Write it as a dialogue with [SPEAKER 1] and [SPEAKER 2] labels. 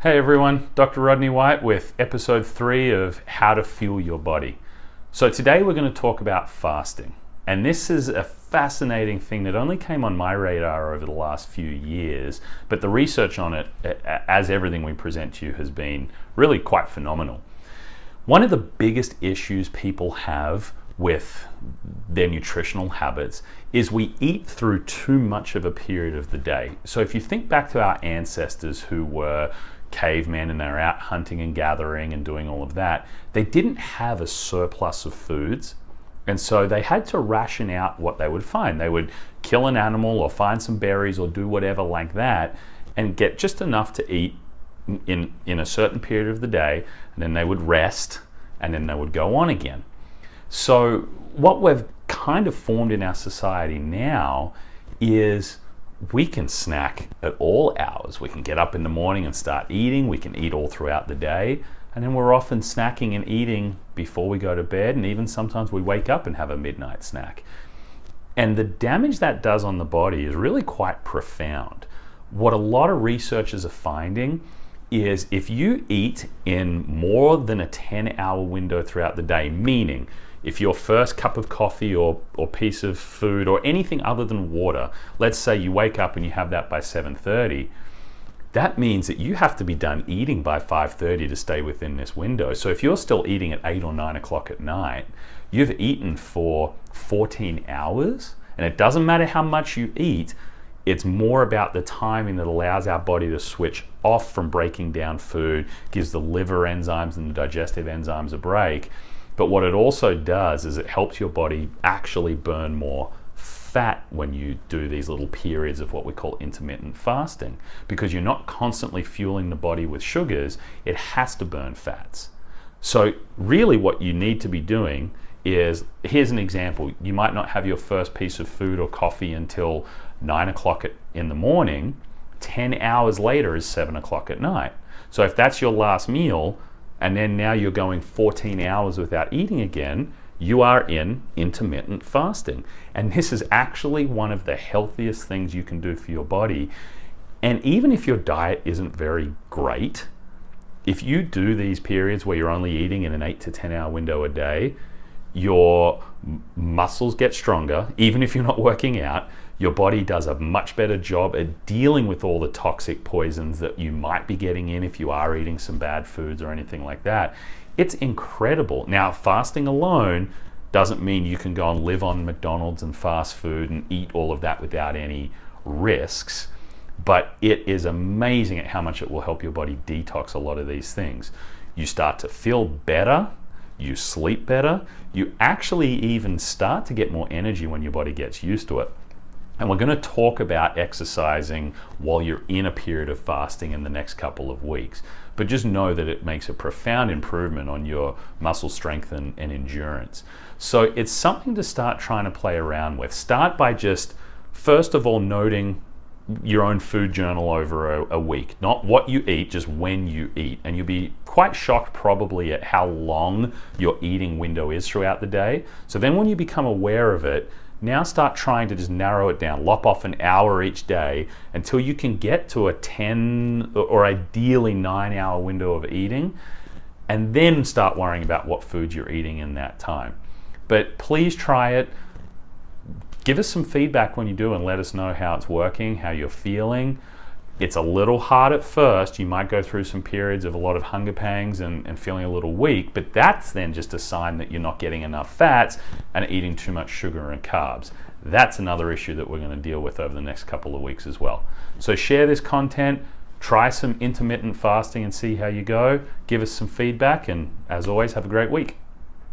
[SPEAKER 1] Hey everyone, Dr. Rodney White with episode 3 of How to Fuel Your Body. So today we're going to talk about fasting. And this is a fascinating thing that only came on my radar over the last few years, but the research on it, as everything we present to you, has been really quite phenomenal. One of the biggest issues people have with their nutritional habits is we eat through too much of a period of the day. So if you think back to our ancestors who were cavemen and they're out hunting and gathering and doing all of that, they didn't have a surplus of foods, and so they had to ration out what they would find. They would kill an animal or find some berries or do whatever like that and get just enough to eat in a certain period of the day, and then they would rest and then they would go on again. So what we've kind of formed in our society now is we can snack at all hours. We can get up in the morning and start eating. We can eat all throughout the day. And then we're often snacking and eating before we go to bed. And even sometimes we wake up and have a midnight snack. And the damage that does on the body is really quite profound. What a lot of researchers are finding is if you eat in more than a 10-hour window throughout the day, meaning if your first cup of coffee or piece of food or anything other than water, let's say you wake up and you have that by 7:30, that means that you have to be done eating by 5:30 to stay within this window. So if you're still eating at 8 or 9 o'clock at night, you've eaten for 14 hours. And it doesn't matter how much you eat, it's more about the timing that allows our body to switch off from breaking down food, gives the liver enzymes and the digestive enzymes a break. But what it also does is it helps your body actually burn more fat when you do these little periods of what we call intermittent fasting. Because you're not constantly fueling the body with sugars, it has to burn fats. So really what you need to be doing is, here's an example. You might not have your first piece of food or coffee until 9 o'clock in the morning. 10 hours later is 7 o'clock at night. So if that's your last meal, and then now you're going 14 hours without eating again, you are in intermittent fasting. And this is actually one of the healthiest things you can do for your body. And even if your diet isn't very great, if you do these periods where you're only eating in an 8 to 10 hour window a day, your muscles get stronger. Even if you're not working out, your body does a much better job at dealing with all the toxic poisons that you might be getting in if you are eating some bad foods or anything like that. It's incredible. Now, fasting alone doesn't mean you can go and live on McDonald's and fast food and eat all of that without any risks, but it is amazing at how much it will help your body detox a lot of these things. You start to feel better, you sleep better, you actually even start to get more energy when your body gets used to it. And we're going to talk about exercising while you're in a period of fasting in the next couple of weeks. But just know that it makes a profound improvement on your muscle strength and endurance. So it's something to start trying to play around with. Start by just, first of all, noting your own food journal over a week. Not what you eat, just when you eat. And you'll be quite shocked probably at how long your eating window is throughout the day. So then when you become aware of it, now start trying to just narrow it down, lop off an hour each day until you can get to a 10 or ideally 9 hour window of eating, and then start worrying about what foods you're eating in that time. But please try it. Give us some feedback when you do and let us know how it's working, how you're feeling. It's a little hard at first. You might go through some periods of a lot of hunger pangs and feeling a little weak, but that's then just a sign that you're not getting enough fats and eating too much sugar and carbs. That's another issue that we're going to deal with over the next couple of weeks as well. So share this content, try some intermittent fasting and see how you go. Give us some feedback, and as always, have a great week.